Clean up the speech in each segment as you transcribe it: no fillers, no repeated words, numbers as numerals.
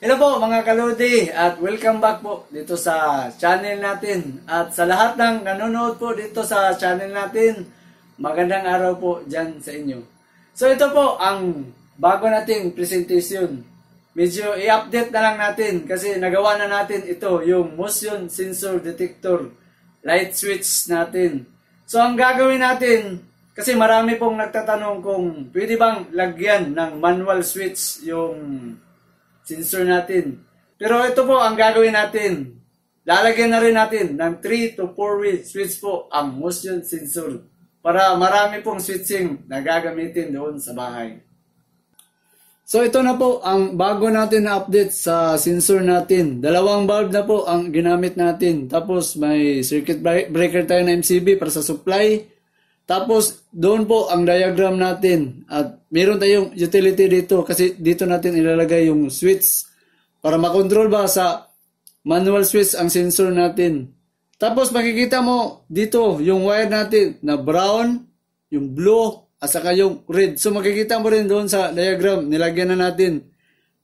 Hello po mga kalodi at welcome back po dito sa channel natin. At sa lahat ng nanonood po dito sa channel natin, magandang araw po dyan sa inyo. So ito po ang bago nating presentation. Medyo i-update na lang natin kasi nagawa na natin ito, yung motion sensor detector light switch natin. So ang gagawin natin, kasi marami pong nagtatanong kung pwede bang lagyan ng manual switch yung sensor natin. Pero ito po ang gagawin natin. Lalagyan na rin natin ng 3 to 4 way switch po ang motion sensor para marami pong switching na gagamitin doon sa bahay. So ito na po ang bago natin na update sa sensor natin. Dalawang bulb na po ang ginamit natin. Tapos may circuit breaker tayo na MCB para sa supply. Tapos, doon po ang diagram natin at meron tayong utility dito kasi dito natin ilalagay yung switch para makontrol ba sa manual switch ang sensor natin. Tapos, makikita mo dito yung wire natin na brown, yung blue, at saka yung red. So, makikita mo rin doon sa diagram, nilagyan na natin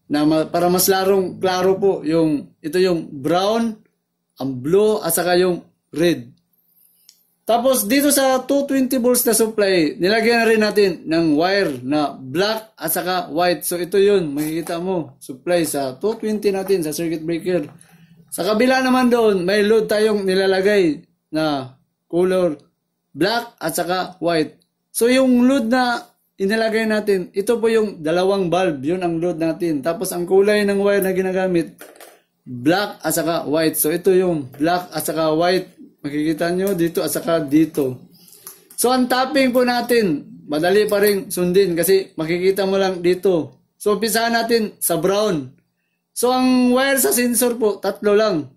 na para mas klaro po ito yung brown, ang blue, at saka yung red. Tapos dito sa 220 volts na supply, nilagyan na rin natin ng wire na black at saka white. So ito yun, makikita mo, supply sa 220 natin sa circuit breaker. Sa kabila naman doon, may load tayong nilalagay na color black at saka white. So yung load na inilagay natin, ito po yung dalawang bulb, yun ang load natin. Tapos ang kulay ng wire na ginagamit, black at saka white. So ito yung black at saka white. Makikita nyo dito at saka dito. So, ang tapping po natin, madali pa rin sundin kasi makikita mo lang dito. So, umpisahan natin sa brown. So, ang wire sa sensor po, tatlo lang.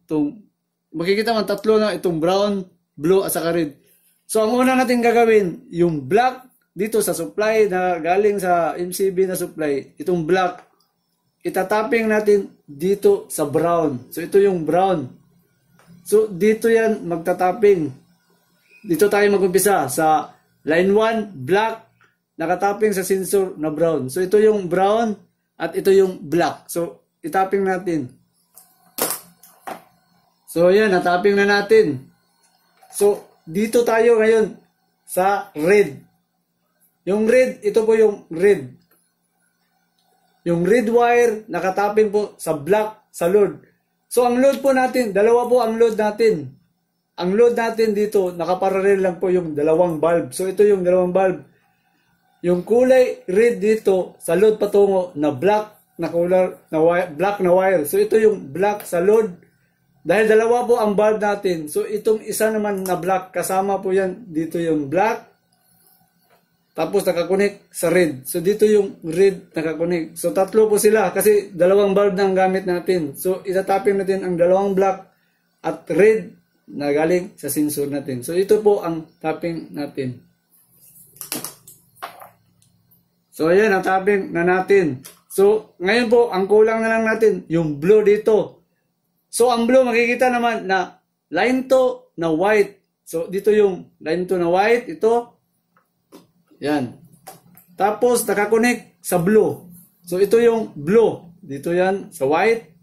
Makikita mo, tatlo lang itong brown, blue at saka red. So, ang una natin gagawin, yung black dito sa supply na galing sa MCB na supply, itong black, itatapping natin dito sa brown. So, ito yung brown. So, dito yan magtatapping. Dito tayo magumpisa sa line 1, black, nakatapping sa sensor na brown. So, ito yung brown at ito yung black. So, itapping natin. So, yan, natapping na natin. So, dito tayo ngayon sa red. Yung red, ito po yung red. Yung red wire, nakatapping po sa black, sa load. So, ang load po natin, dalawa po ang load natin. Ang load natin dito, nakaparallel lang po yung dalawang bulb. So, ito yung dalawang bulb. Yung kulay red dito, sa load patungo na black na color, na wire, black na wire. So, ito yung black sa load. Dahil dalawa po ang bulb natin. So, itong isa naman na black, kasama po yan. Dito yung black. Tapos nakakonek sa red. So dito yung red nakakonek. So tatlo po sila kasi dalawang bulb na ang gamit natin. So itatapping natin ang dalawang black at red na galing sa sensor natin. So ito po ang tapping natin. So ayan, ang tapping na natin. So ngayon po, ang kulang na lang natin yung blue dito. So ang blue makikita naman na line to na white. So dito yung line to na white, ito. Yan. Tapos, nakakonect sa blue. So, ito yung blue. Dito yan, sa white,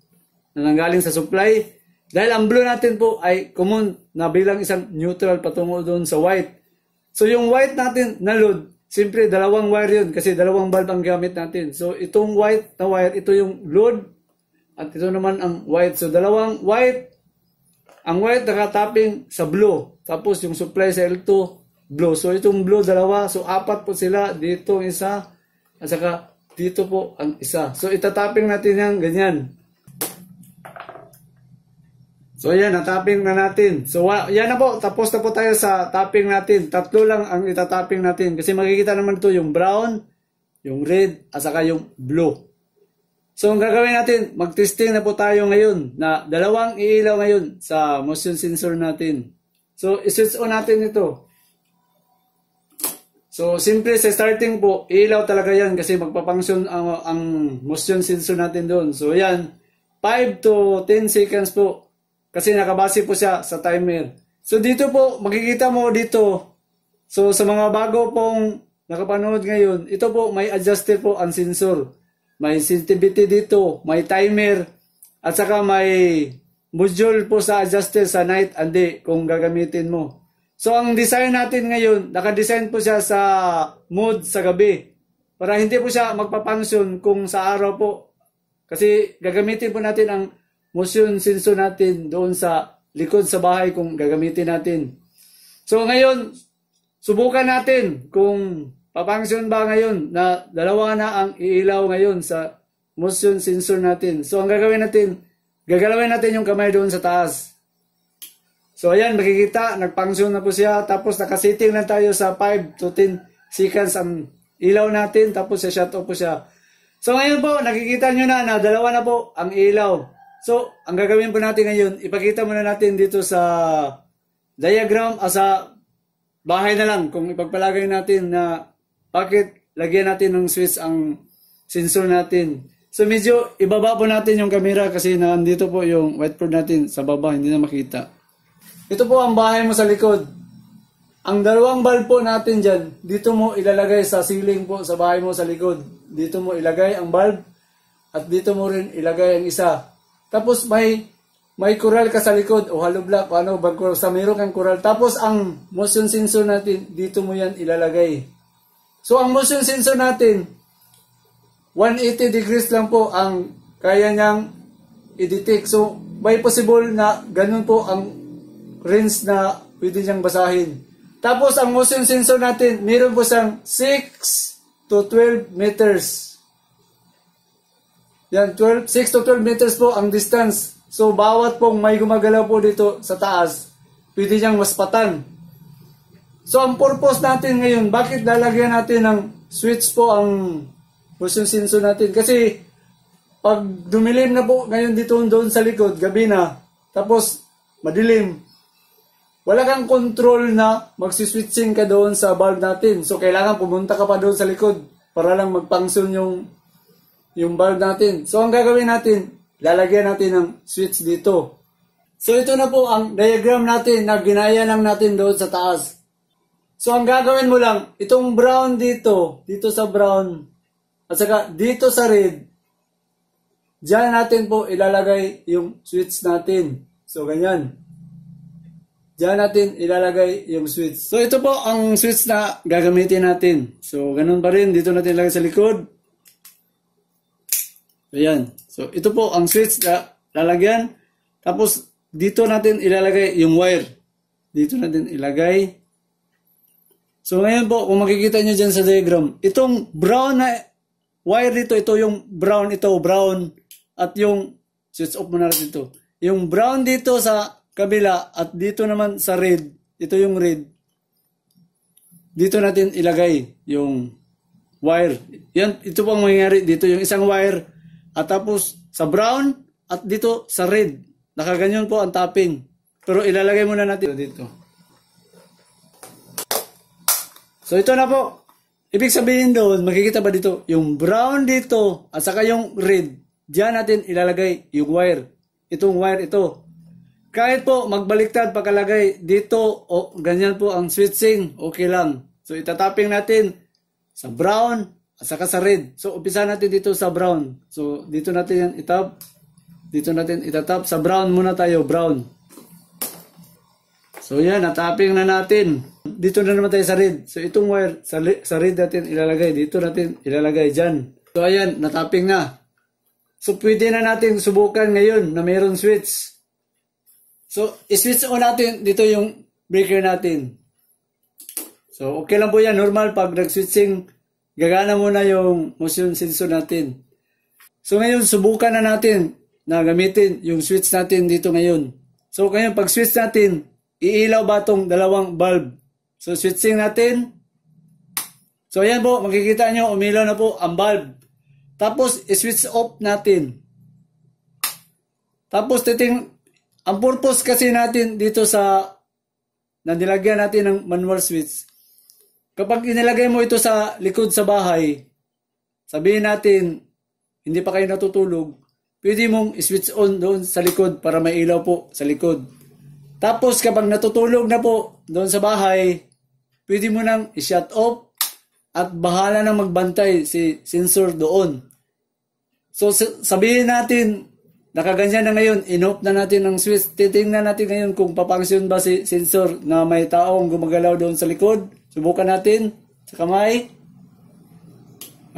na nanggaling sa supply. Dahil ang blue natin po ay common na bilang isang neutral patungo doon sa white. So, yung white natin na load, siyempre, dalawang wire yun kasi dalawang bulb ang gamit natin. So, itong white na wire, ito yung load. At ito naman ang white. So, dalawang white. Ang white nakatapping sa blue. Tapos, yung supply sa L2, blue. So, itong blue, dalawa. So, apat po sila. Dito, isa. At saka, dito po ang isa. So, itatapping natin yan, ganyan. So, yan. Natapping na natin. So, yan na po. Tapos na po tayo sa tapping natin. Tatlo lang ang itatapping natin. Kasi makikita naman ito yung brown, yung red, at saka yung blue. So, ang gagawin natin, mag-testing na po tayo ngayon na dalawang iilaw ngayon sa motion sensor natin. So, i-switch on natin ito. So, simple sa starting po, ilaw talaga yan kasi magpapunction ang motion sensor natin doon. So, yan, 5 to 10 seconds po kasi nakabase po siya sa timer. So, dito po, makikita mo dito. So, sa mga bago pong nakapanood ngayon, ito po, may adjuster po ang sensor. May sensitivity dito, may timer, At saka may module po sa adjuster sa night and day kung gagamitin mo. So ang design natin ngayon, naka-design po siya sa mode sa gabi. Para hindi po siya magpapangsyon kung sa araw po. Kasi gagamitin po natin ang motion sensor natin doon sa likod sa bahay kung gagamitin natin. So ngayon, subukan natin kung papangsyon ba ngayon na dalawa na ang iilaw ngayon sa motion sensor natin. So ang gagawin natin, gagalawin natin yung kamay doon sa taas. So ayan, makikita, nagpangsyon na po siya. Tapos nakasiting lang tayo sa 5 to 10 seconds ang ilaw natin. Tapos shut off po siya. So ngayon po, nakikita nyo na dalawa na po ang ilaw. So ang gagawin po natin ngayon, ipakita muna natin dito sa diagram sa bahay na lang kung ipagpalagay natin na bakit lagyan natin ng switch ang sensor natin. So medyo ibaba po natin yung camera kasi nandito po yung whiteboard natin sa baba, hindi na makita. Ito po ang bahay mo sa likod. Ang dalawang bulb po natin dyan, dito mo ilalagay sa ceiling po sa bahay mo sa likod. Dito mo ilagay ang bulb at dito mo rin ilagay ang isa. Tapos may coral ka sa likod o hollow block, paano bang sa meron kang coral. Tapos ang motion sensor natin, dito mo yan ilalagay. So ang motion sensor natin, 180 degrees lang po ang kaya niyang i-detect. So may possible na ganun po ang range na pwede niyang basahin. Tapos ang motion sensor natin, meron po siyang 6 to 12 meters. Yan, 6 to 12 meters po ang distance. So bawat pong may gumagalaw po dito sa taas, pwede niyang maspatan. So ang purpose natin ngayon, bakit lalagyan natin ng switch po ang motion sensor natin? Kasi pag dumilim na po ngayon dito doon sa likod, gabi na, tapos madilim, wala kang control na magsiswitching ka doon sa bulb natin. So kailangan pumunta ka pa doon sa likod para lang magpangsyon yung bulb natin. So ang gagawin natin, lalagyan natin ng switch dito. So ito na po ang diagram natin na ginaya lang natin doon sa taas. So ang gagawin mo lang, itong brown dito sa brown, at saka dito sa red, diyan natin po ilalagay yung switch natin. So ganyan. Diyan natin ilalagay yung switch. So ito po ang switch na gagamitin natin. So ganun pa rin, dito natin ilagay sa likod. Ayan. So ito po ang switch na lalagyan. Tapos dito natin ilalagay yung wire. Dito natin ilagay. So ngayon po, kung makikita nyo dyan sa diagram, itong brown na wire dito, ito yung brown, at yung, switch off muna natin ito. Yung brown dito sa kabila, at dito naman sa red, ito yung red. Dito natin ilagay yung wire. Yan, ito po ang mangyayari dito, yung isang wire, at tapos sa brown, at dito sa red. Nakaganyan po ang tapping. Pero ilalagay muna natin dito. So ito na po. Ibig sabihin doon, makikita ba dito? Yung brown dito at saka yung red. Diyan natin ilalagay yung wire. Itong wire ito. Kahit po magbaliktad pagkalagay dito o ganyan po ang switching, okay lang. So itatapping natin sa brown at saka sa red. So umpisa natin dito sa brown. So dito natin yan itap. Dito natin itatap. Sa brown muna tayo, brown. So yan, natapping na natin. Dito na naman tayo sa red. So itong wire sa red natin ilalagay. Dito natin ilalagay dyan. So ayan, natapping na. So pwede na natin subukan ngayon na mayroon switch. So i-switch on natin dito yung breaker natin. So okay lang po yan. Normal pag nag-switching, gagana muna yung motion sensor natin. So ngayon subukan na natin na gamitin yung switch natin dito ngayon. So ngayon pag switch natin, iilaw ba itong dalawang bulb? So, switching natin. So, ayan po. Makikita nyo, umilaw na po ang bulb. Tapos, i-switch off natin. Tapos, ang purpose kasi natin dito sa nilagyan natin ng manual switch. Kapag inilagay mo ito sa likod sa bahay, sabihin natin, hindi pa kayo natutulog, pwede mong i-switch on doon sa likod para may ilaw po sa likod. Tapos kapag natutulog na po doon sa bahay, pwede mo nang i-shut off at bahala nang magbantay si sensor doon. So sabihin natin, nakaganyan na ngayon, in-off na natin ang switch. Titingnan natin ngayon kung papangsyon ba si sensor na may taong gumagalaw doon sa likod. Subukan natin sa kamay.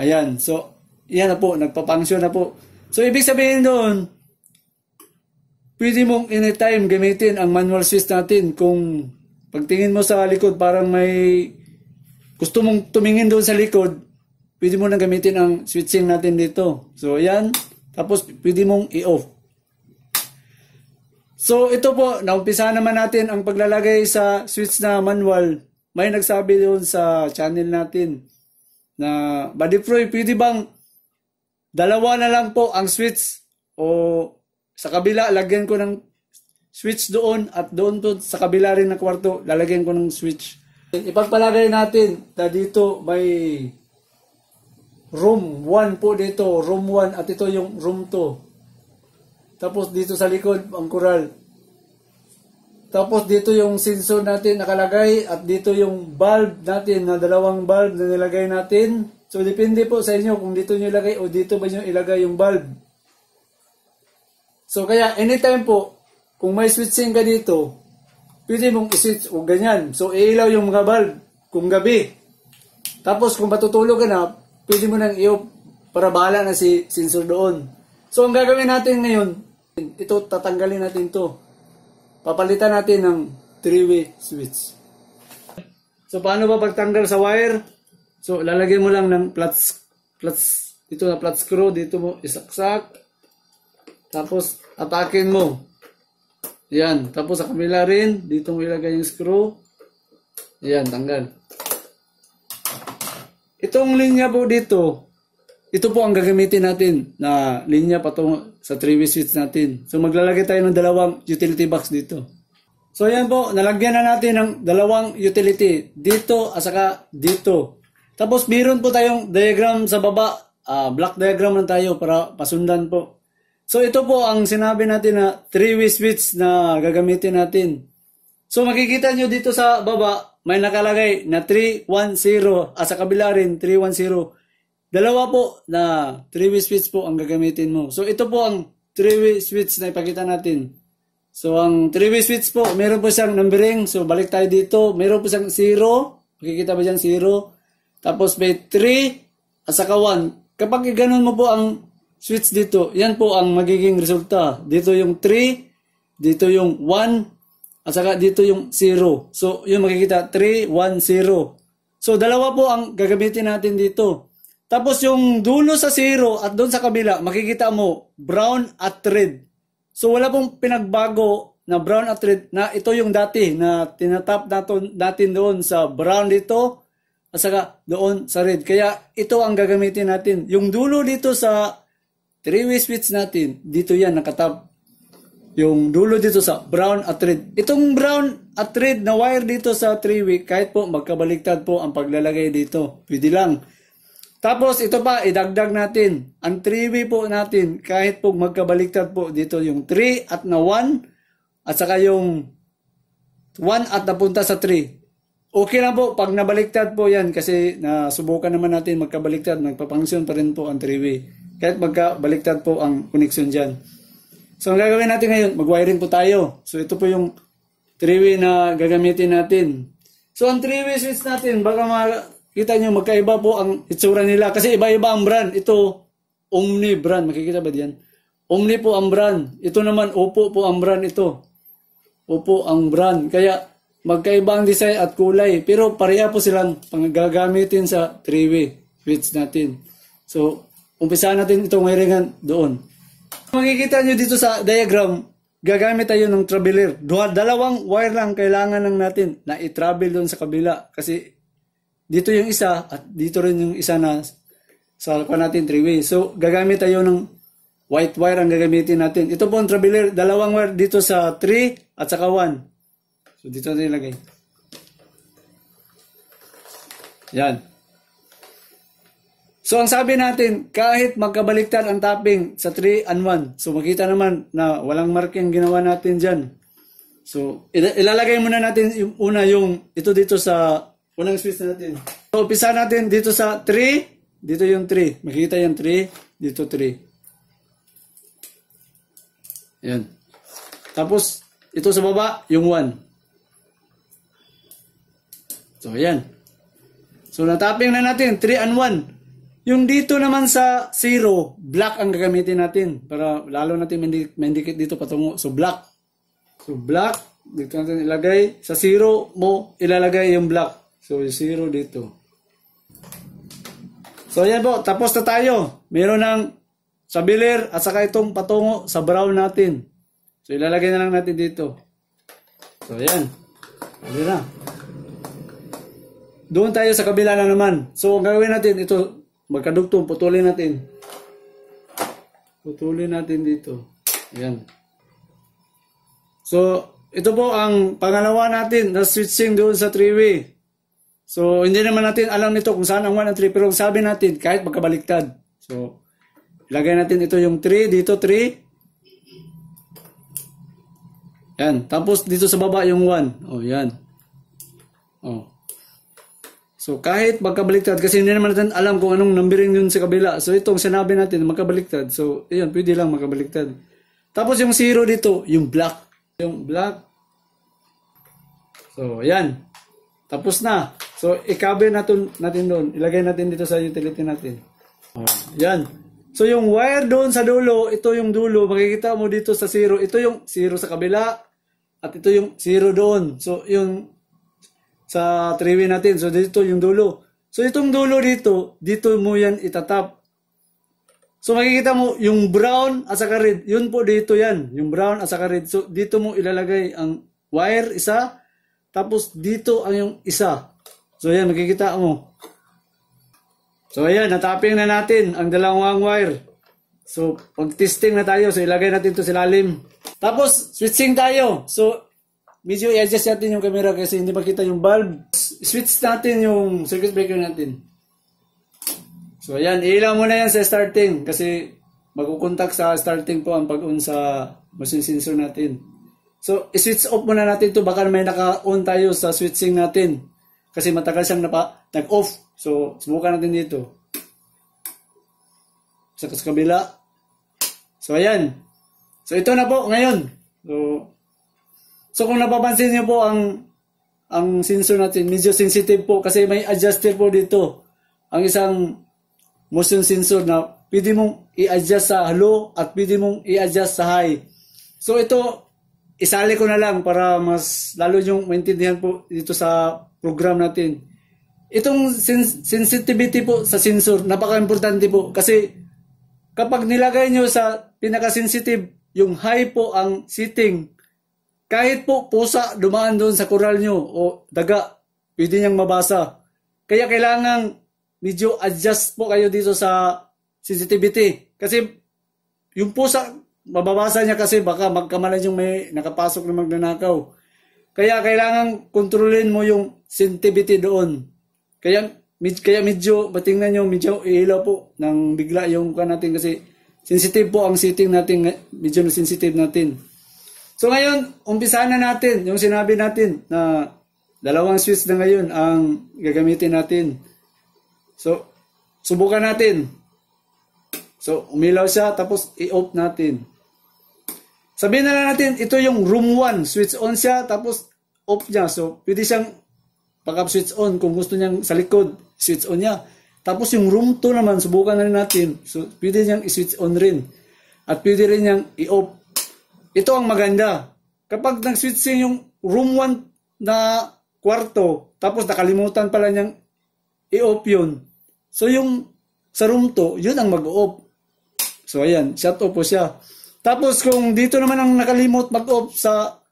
Ayan, so, yan na po, nagpapangsyon na po. So, ibig sabihin doon, pwede mong anytime gamitin ang manual switch natin. Kung pagtingin mo sa likod, parang may gusto mong tumingin doon sa likod, pwede mo nang gamitin ang switching natin dito. So, ayan. Tapos, pwede mong i-off. So, ito po, naumpisa naman natin ang paglalagay sa switch na manual. May nagsabi doon sa channel natin na, Buddy Froy, pwede bang dalawa na lang po ang switch o sa kabila, lagyan ko ng switch doon at doon po sa kabila rin na kwarto, lalagyan ko ng switch. Ipagpalagay natin na dito may room 1 po dito, room 1 at ito yung room 2. Tapos dito sa likod ang coral. Tapos dito yung sensor natin nakalagay at dito yung bulb natin na dalawang bulb na nilagay natin. So depende po sa inyo kung dito nyo ilagay o dito ba nyo ilagay yung bulb. So kaya anytime po kung may switching ka dito, pwede mong i-switch o ganyan. So, iilaw yung mga bulb kung gabi. Tapos, kung matutulog ka na, pwede mo nang i-off para bahala na si sensor doon. So, ang gagawin natin ngayon, ito, tatanggalin natin to. Papalitan natin ng 3-way switch. So, paano ba pagtanggal sa wire? So, lalagyan mo lang ng ito na flat screw. Dito mo isaksak. Tapos, atakin mo. Yan. Tapos sa kabila rin, dito mo ilagay yung screw. Yan, tanggal. Itong linya po dito, ito po ang gagamitin natin na linya patungo sa 3-way switch natin. So maglalagay tayo ng dalawang utility box dito. So yan po, nalagyan na natin ng dalawang utility dito at saka dito. Tapos meron po tayong diagram sa baba. Black diagram lang tayo para pasundan po. So ito po ang sinabi natin na 3-way switch na gagamitin natin. So makikita nyo dito sa baba, may nakalagay na 310 at sa kabila rin 310. Dalawa po na 3-way switch po ang gagamitin mo. So ito po ang 3-way switch na ipakita natin. So ang 3-way switch po, meron po siyang numbering. So balik tayo dito, meron po siyang 0. Makikita ba dyan 0? Tapos may 3 at saka 1. Kapag ganun mo po ang switch dito, yan po ang magiging resulta. Dito yung 3, dito yung 1, at saka dito yung 0. So, yung makikita, 3, 1, 0. So, dalawa po ang gagamitin natin dito. Tapos, yung dulo sa 0 at doon sa kabila, makikita mo, brown at red. So, wala pong pinagbago na brown at red na ito yung dati na tinatap natin doon sa brown dito at saka doon sa red. Kaya, ito ang gagamitin natin. Yung dulo dito sa 3-way switch natin, dito yan nakatap. Yung dulo dito sa brown at red. Itong brown at red na wire dito sa 3-way, kahit po magkabaligtad po ang paglalagay dito. Pwede lang. Tapos ito pa, idagdag natin. Ang 3-way po natin, kahit po magkabaligtad po dito yung 3 at na 1, at saka yung 1 at napunta sa 3. Okay lang po pag nabaliktad po yan kasi nasubukan naman natin magkabaligtad, nagpapangsyon pa rin po ang 3-way. Kahit magkabaliktad po ang connection dyan. So, ang gagawin natin ngayon, mag-wiring po tayo. So, ito po yung 3-way na gagamitin natin. So, ang 3-way switch natin, baka makita nyo, magkaiba po ang itsura nila. Kasi iba-iba ang brand. Ito, Omni brand. Makikita ba diyan? Omni po ang brand. Ito naman, Oppo po ang brand ito. Oppo ang brand. Kaya, magkaiba ang design at kulay. Pero, pareha po silang gagamitin sa 3-way switch natin. So, umpisahan natin itong wiringan doon. Makikita nyo dito sa diagram, gagamit tayo ng traveler. Dalawang wire lang kailangan lang natin na i-travel doon sa kabila. Kasi dito yung isa at dito rin yung isa na sa natin 3-way. So gagamit tayo ng white wire ang gagamitin natin. Ito po ang traveler, dalawang wire dito sa 3 at saka 1. So dito natin ilagay. Yan. So, ang sabi natin, kahit magkabaliktad ang tapping sa 3 and 1, so makita naman na walang marking ginawa natin dyan. So, ilalagay muna natin yung ito dito sa unang switch natin. So, umpisa natin dito sa 3, dito yung 3. Makikita yung 3, dito 3. Yan. Tapos, ito sa baba, yung 1. So, ayan. So, natapping na natin, 3 and 1. Yung dito naman sa 0, black ang gagamitin natin. Para lalo natin mendikit dito patungo. So, black. So, black. Dito natin ilagay. Sa 0 mo, ilalagay yung black. So, yung 0 dito. So, ayan po. Tapos na tayo. Meron ng sa bilir at saka itong patungo sa brown natin. So, ilalagay na lang natin dito. So, ayan. Ayan na. Doon tayo sa kabila na naman. So, ang gagawin natin, ito, magkadugtong, putulin natin. Putulin natin dito. Ayan. So, ito po ang pangalawa natin na switching doon sa 3-way. So, hindi naman natin alam nito kung saan ang 1 and 3, pero sabi natin, kahit magkabaliktad. So, ilagay natin ito yung 3, dito 3. Yan. Tapos, dito sa baba yung 1. O, yan. O. So, kahit magkabaliktad, kasi hindi naman natin alam kung anong numbering yun sa kabila. So, itong sinabi natin, magkabaliktad. So, yun, pwede lang magkabaliktad. Tapos, yung 0 dito, yung black. Yung black. So, yan. Tapos na. So, ikabe natin doon. Ilagay natin dito sa utility natin. Oh, yan. So, yung wire doon sa dulo, ito yung dulo. Makikita mo dito sa 0. Ito yung 0 sa kabila. At ito yung 0 doon. So, yung sa 3-way natin. So, dito yung dulo. So, itong dulo dito mo yan itatap. So, makikita mo, yung brown at saka red, yun po dito yan. Yung brown at saka red. So, dito mo ilalagay ang wire, isa. Tapos, dito ang yung isa. So, yan, makikita mo. So, ayan, natapping na natin ang dalawang wire. So, pag-testing na tayo. So, ilagay natin ito sa lalim. Tapos, switching tayo. So, medyo i-adjust natin yung camera kasi hindi makita yung bulb. Switch natin yung circuit breaker natin. So, ayan. Ilaw mo na yan sa starting kasi magkukontak sa starting po ang pag-on sa machine sensor natin. So, i-switch off muna natin ito. Baka may naka-on tayo sa switching natin. Kasi matagal siyang nag-off. So, subukan natin dito. Sa kabila. So, ayan. So, ito na po ngayon. So kung napapansin niyo po ang sensor natin, medyo sensitive po kasi may adjuster po dito. Ang isang motion sensor na pwede mong i-adjust sa low at pwede mong i-adjust sa high. So ito, isali ko na lang para mas lalo yung maintindihan po dito sa program natin. Itong sensitivity po sa sensor, napaka-importante po kasi kapag nilagay nyo sa pinaka-sensitive, yung high po ang setting. Kahit po pusa dumaan doon sa koral nyo o daga, pwede niyang mabasa. Kaya kailangan medyo adjust po kayo dito sa sensitivity. Kasi yung pusa, mababasa niya kasi baka magkamalan yung may nakapasok na magnanakaw. Kaya kailangan kontrolin mo yung sensitivity doon. Kaya medyo, matingnan nyo, medyo ilaw po ng bigla yung natin kasi sensitive po ang setting natin, medyo sensitive natin. So ngayon, umpisahan na natin yung sinabi natin na dalawang switch na ngayon ang gagamitin natin. So, subukan natin. So, umilaw siya tapos i-off natin. Sabihin na lang natin, ito yung room 1. Switch on siya tapos off niya. So, pwede siyang pag-switch on kung gusto niyang sa likod. Switch on niya. Tapos yung room 2 naman, subukan na rin natin. So, pwede niyang i-switch on rin. At pwede rin niyang i-off. Ito ang maganda. Kapag nag-switching yung room 1 na kwarto, tapos nakalimutan pala niyang i-off yun. So yung sa room 2, yun ang mag-off. So ayan, shut off po siya. Tapos kung dito naman ang nakalimot mag-off sa,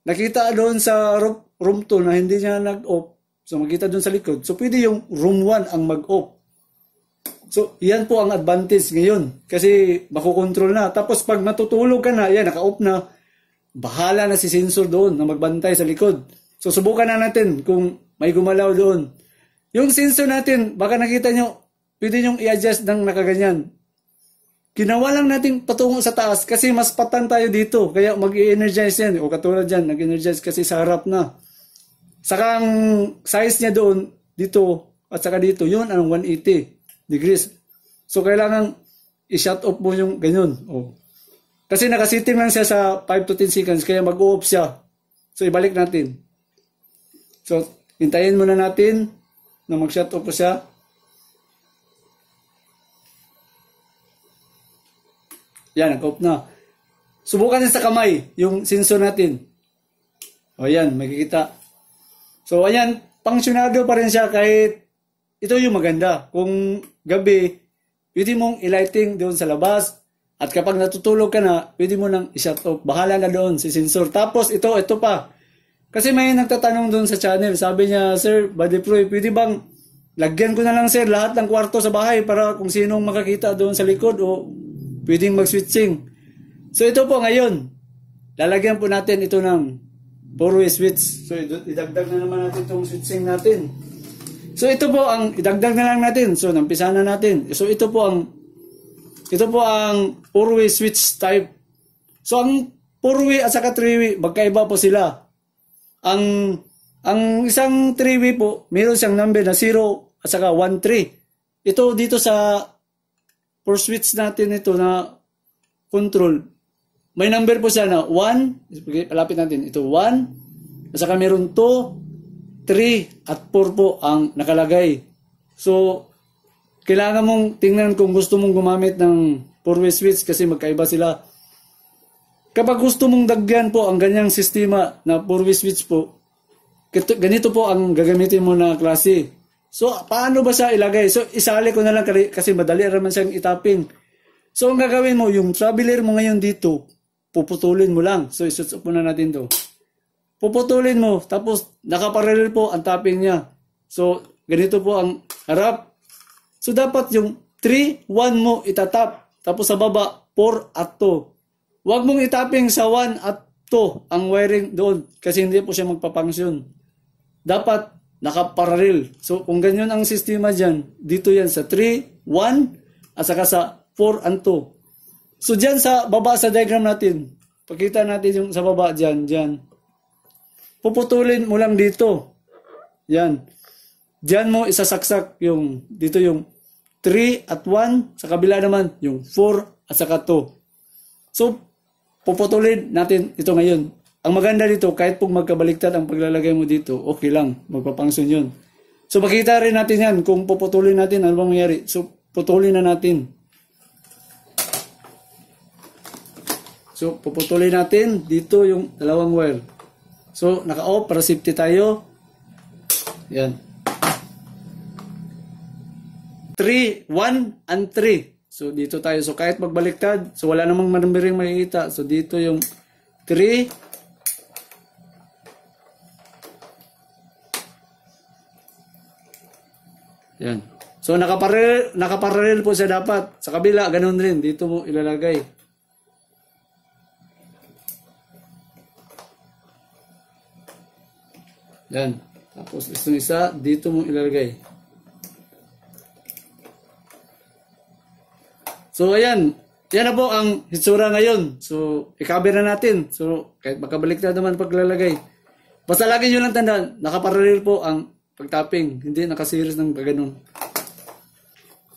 nakita doon sa room 2 na hindi niya nag-off, so makita doon sa likod, so pwede yung room 1 ang mag-off. So, yan po ang advantage ngayon. Kasi makukontrol na. Tapos pag matutulog ka na, yan, naka-off na, bahala na si sensor doon na magbantay sa likod. So, subukan na natin kung may gumalaw doon. Yung sensor natin, baka nakita nyo, pwede nyong i-adjust ng nakaganyan. Ginawa lang natin patungo sa taas kasi mas patan tayo dito. Kaya mag-i-energize yan. O katulad dyan, nag-energize kasi sa harap na. Saka ang size niya doon, dito, at saka dito, yun ang 180 degrees. So, kailangan i-shut off mo yung ganyan. Oh. Kasi nakasiting lang siya sa 5 to 10 seconds, kaya mag-off siya. So, ibalik natin. So, hintayin muna natin na mag-shut off po siya. Yan, nag-off na. Subukan din sa kamay, yung sensor natin. O yan, makikita. So, ayan, pangsyonado pa rin siya kahit ito yung maganda. Kung gabi, pwede mong i-lighting doon sa labas. At kapag natutulog ka na, pwede mo nang i-shut off. Bahala na doon si sensor. Tapos ito pa. Kasi may nagtatanong doon sa channel. Sabi niya, Sir, Body Pro, pwede bang lagyan ko na lang sir lahat ng kwarto sa bahay para kung sinong makakita doon sa likod o pwedeng mag-switching. So ito po ngayon. Lalagyan po natin ito ng 4-way switch. So idagdag na naman natin itong switching natin. So ito po ang idagdag na lang natin. So nampisa na natin. So ito po ang 4-way switch type. So ang 4-way at saka 3-way, magkaiba po sila. Ang isang 3-way po, meron siyang number na 0 at saka 1, 3. Ito dito sa 4 switch natin ito na control. May number po siya na 1, palapit natin. Ito 1, at saka meron 2, 3 at 4 po ang nakalagay. So kailangan mong tingnan kung gusto mong gumamit ng 4-way switch kasi magkaiba sila. Kapag gusto mong dagyan po ang ganyang sistema na 4-way switch po, ganito po ang gagamitin mo na klase. So, paano ba siya ilagay? So, isali ko na lang kasi madali naman siyang itapping. So, ang gagawin mo, yung traveler mo ngayon dito, puputulin mo lang. So, i-switch off muna natin to. Puputulin mo, tapos nakaparallel po ang tapping niya. So, ganito po ang harap. So, dapat yung 3, 1 mo itatap. Tapos sa baba, 4 at 2. Huwag mong itapping sa 1 at 2 ang wiring doon kasi hindi po siya magpapangsyon. Dapat nakaparallel. So, kung ganyan ang sistema dyan, dito yan sa 3, 1 at saka sa 4 and 2. So, dyan sa baba sa diagram natin, pakita natin yung sa baba dyan. Puputulin mo lang dito. Yan. Diyan mo isasaksak yung, dito yung 3 at 1, sa kabila naman yung 4 at saka 2. So, puputulin natin ito ngayon. Ang maganda dito, kahit pong magkabaliktad ang paglalagay mo dito, okay lang, magpapangsyon yun. So, makita rin natin yan, kung puputulin natin, ano bang mangyari? So, putulin na natin. So, puputulin natin dito yung dalawang wire. So, naka-off para safety tayo. Yan. 3, 1, and 3. So, dito tayo. So, kahit magbaliktad, so wala namang numbering makikita. So, dito yung 3. Yan. So, nakaparallel po siya dapat. Sa kabila, ganun rin. Dito mo ilalagay. Yan. Tapos, itong isa, dito mo ilalagay. So, ayan. Yan na po ang hitsura ngayon. So, i-cover na natin. So, kahit makabalik na naman paglalagay. Basta lagi nyo lang tandaan, nakaparallel po ang pag-tapping. Hindi nakasiris ng ganun.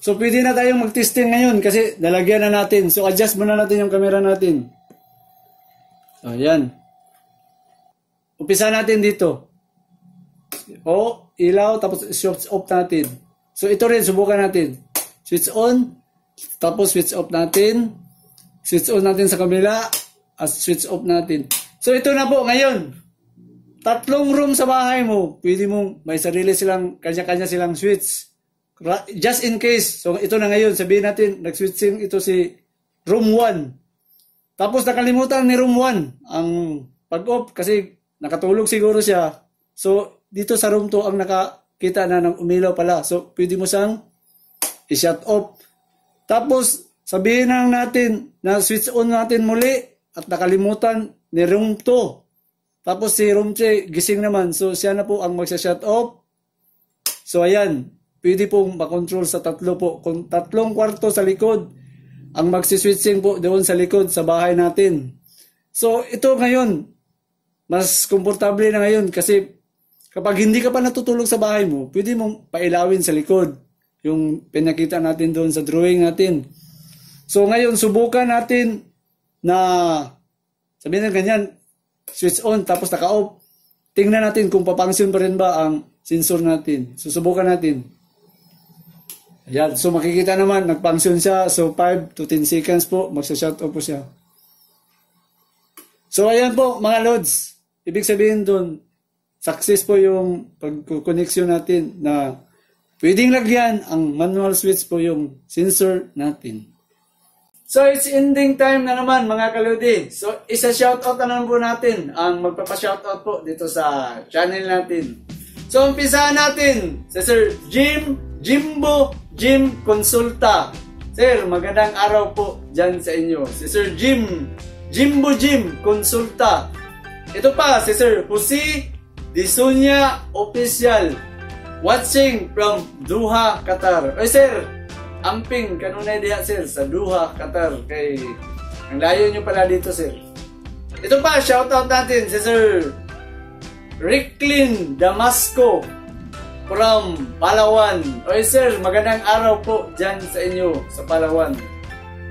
So, pwede na tayong mag-testing ngayon kasi nalagyan na natin. So, adjust muna natin yung camera natin. So, ayan. Umpisa natin dito. O, ilaw, tapos switch off natin. So, ito rin, subukan natin. Switch on. Tapos switch off natin. Switch on natin sa kabila. At switch off natin. So ito na po ngayon. 3 room sa bahay mo. Pwede mong may sarili silang, kanya-kanya silang switch. Just in case. So ito na ngayon. Sabihin natin, nag-switching ito si room 1. Tapos nakalimutan ni room 1 ang pag-off kasi nakatulog siguro siya. So dito sa room 2 ang nakakita na ng umilaw pala. So pwede mo siyang i-shut off. Tapos, sabihin lang natin na switch on natin muli at nakalimutan ni room 2. Tapos si room 3 gising naman. So, siya na po ang magsa-shut off. So, ayan. Pwede pong makontrol sa 3 po. Kung 3 kwarto sa likod, ang magsiswitching po doon sa likod sa bahay natin. So, ito ngayon, mas komportable na ngayon kasi kapag hindi ka pa natutulog sa bahay mo, pwede mong pailawin sa likod. Yung pinakita natin doon sa drawing natin. So ngayon, subukan natin na sabihin na ganyan, switch on tapos naka-off. Tingnan natin kung papansin pa rin ba ang sensor natin. Susubukan natin. Ayan, so makikita naman, nag-function siya. So 5 to 10 seconds po, magsa-shut off po siya. So ayan po mga lods. Ibig sabihin dun, success po yung pag-connection natin na pwedeng lagyan ang manual switch po yung sensor natin. So it's ending time na naman mga kaludi. So isa-shoutout na naman po natin ang magpapa-shoutout po dito sa channel natin. So umpisahan natin si Sir Jimbo Consulta. Sir, magandang araw po dyan sa inyo. Si Sir Jimbo Consulta. Ito pa si Sir Jose Disunya Official. Watching from Doha, Qatar. Oy sir, amping kanunay diha sir sa Doha, Qatar. Kay ang layo nyo pala dito sir. Ito pa, shoutout natin si Sir Ricklin Damasco from Palawan. Oy sir, magandang araw po dyan sa inyo sa Palawan.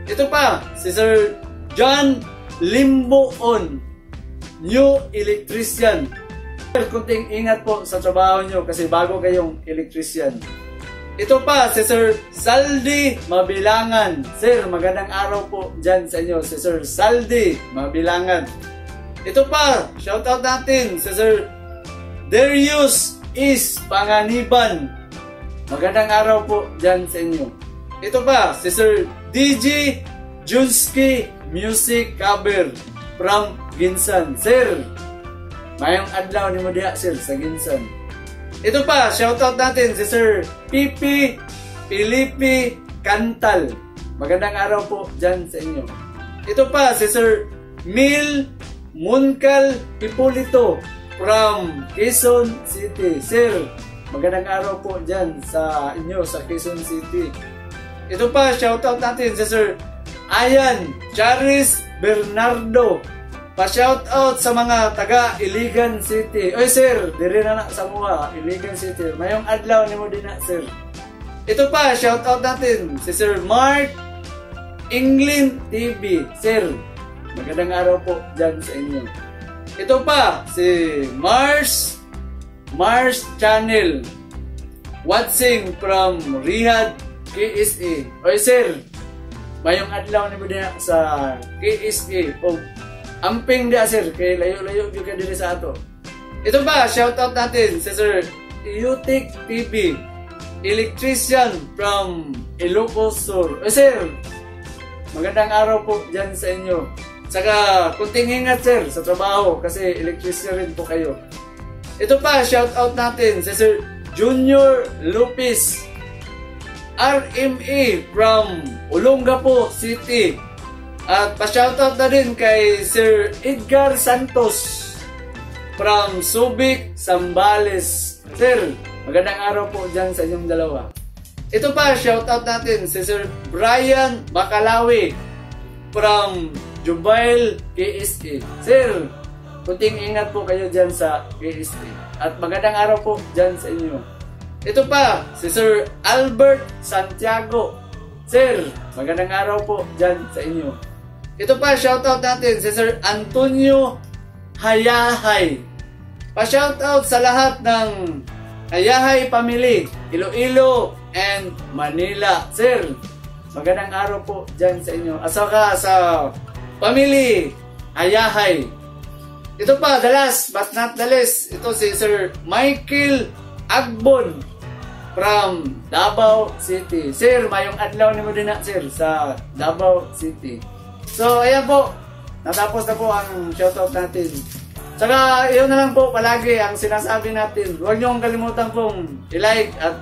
Ito pa, si Sir John Limboon, new electrician. Sir, kunting ingat po sa trabaho nyo kasi bago kayong electrician. Ito pa, si Sir Saldi Mabilangan. Sir, magandang araw po dyan sa inyo, si Sir Saldi Mabilangan. Ito pa, shoutout natin, si Sir Darius Is Panganiban. Magandang araw po dyan sa inyo. Ito pa, si Sir DJ Junski Music Cover from Ginsan. Sir, mayong adlaw ni mo diha sir sa Ginsan. Ito pa, shoutout natin si Sir Pipi Filipi Cantal. Magandang araw po dyan sa inyo. Ito pa, si Sir Mil Munkal Hipolito from Quezon City. Sir, magandang araw po dyan sa inyo sa Quezon City. Ito pa, shoutout natin si Sir Ayan Charis Bernardo. Pa-shoutout sa mga taga Iligan City. Oy sir, diri na sa mga Iligan City. Mayong adlaw ni mo din na sir. Ito pa, shoutout natin si Sir Mark England TV. Sir, magandang araw po dyan sa inyo. Ito pa, si Mars Channel. Watching from Riyadh, KSA. Oy sir, mayong adlaw ni mo din na sa KSA. Oh, amping dia sir, kay layo-layo juga diri sa ato. Ito ba, shoutout natin si Sir Yutik TV, electrician from Ilocos Sur. Sir, magandang araw po dyan sa inyo. Saka, kunting ingat sir sa trabaho kasi electrician rin po kayo. Ito pa, shoutout natin si Sir Junior Lopez, RMA from Olongapo City. At pa-shoutout na din kay Sir Edgar Santos from Subic, Zambales. Sir, magandang araw po dyan sa inyong dalawa. Ito pa, shoutout natin si Sir Brian Bacalawi from Jubail, KSA. Sir, kunting ingat po kayo dyan sa KSA. At magandang araw po dyan sa inyo. Ito pa, si Sir Albert Santiago. Sir, magandang araw po dyan sa inyo. Ito pa, shoutout natin si Sir Antonio Hayahay. Pa-shoutout sa lahat ng Hayahay family, Iloilo and Manila. Sir, magandang araw po dyan sa inyo. Asaka sa family Hayahay. Ito pa, the last but not the least, ito si Sir Michael Agbon from Davao City. Sir, mayong adlaw ni mo din na sir sa Davao City. So, ayan po. Natapos na po ang shoutout natin. Saka, yun na lang po palagi ang sinasabi natin. Huwag nyo kalimutan pong i-like at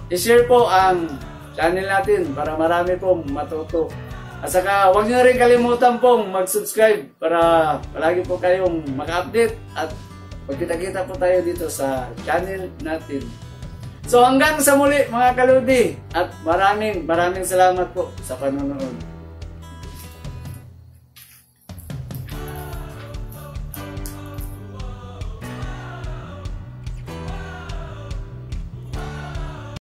i-share po ang channel natin para marami pong matuto. At saka, huwag nyo rin kalimutan pong mag-subscribe para palagi po kayong maka-update at magkita-kita po tayo dito sa channel natin. So, hanggang sa muli mga kaludi at maraming salamat po sa panonood.